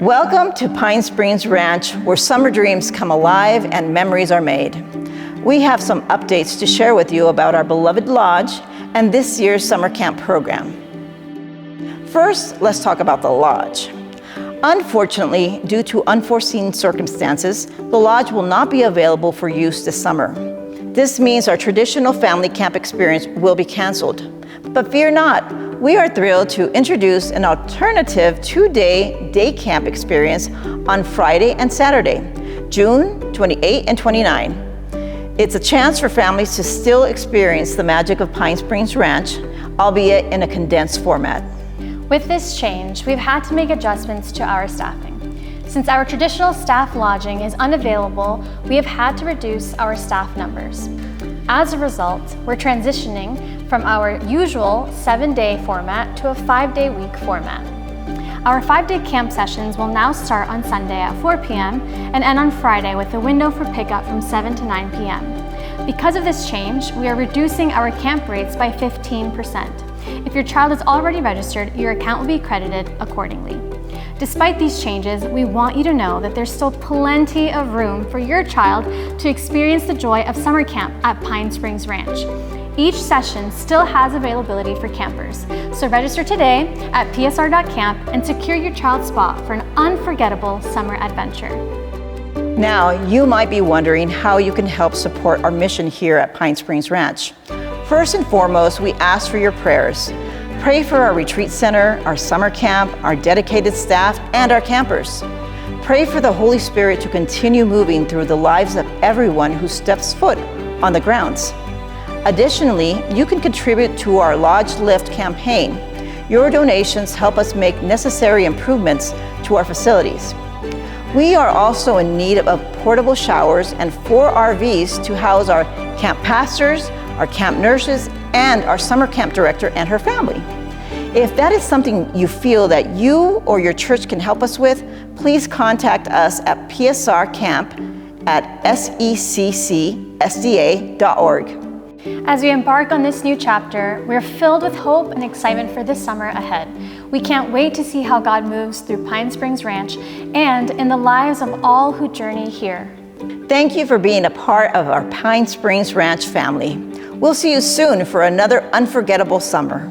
Welcome to Pine Springs Ranch, where summer dreams come alive and memories are made. We have some updates to share with you about our beloved lodge and this year's summer camp program. First, let's talk about the lodge. Unfortunately, due to unforeseen circumstances, the lodge will not be available for use this summer. This means our traditional family camp experience will be canceled. But fear not, we are thrilled to introduce an alternative 2-day day camp experience on Friday and Saturday, June 28 and 29. It's a chance for families to still experience the magic of Pine Springs Ranch, albeit in a condensed format. With this change, we've had to make adjustments to our staffing. Since our traditional staff lodging is unavailable, we have had to reduce our staff numbers. As a result, we're transitioning from our usual 7-day format to a 5-day week format. Our 5-day camp sessions will now start on Sunday at 4 p.m. and end on Friday with a window for pickup from 7 to 9 p.m. Because of this change, we are reducing our camp rates by 15%. If your child is already registered, your account will be credited accordingly. Despite these changes, we want you to know that there's still plenty of room for your child to experience the joy of summer camp at Pine Springs Ranch. Each session still has availability for campers, so register today at psr.camp and secure your child's spot for an unforgettable summer adventure. Now, you might be wondering how you can help support our mission here at Pine Springs Ranch. First and foremost, we ask for your prayers. Pray for our retreat center, our summer camp, our dedicated staff, and our campers. Pray for the Holy Spirit to continue moving through the lives of everyone who steps foot on the grounds. Additionally, you can contribute to our Lodge Lift campaign. Your donations help us make necessary improvements to our facilities. We are also in need of portable showers and 4 RVs to house our camp pastors, our camp nurses, and our summer camp director and her family. If that is something you feel that you or your church can help us with, please contact us at psrcamp@seccSDA.org. As we embark on this new chapter, we're filled with hope and excitement for this summer ahead. We can't wait to see how God moves through Pine Springs Ranch and in the lives of all who journey here. Thank you for being a part of our Pine Springs Ranch family. We'll see you soon for another unforgettable summer.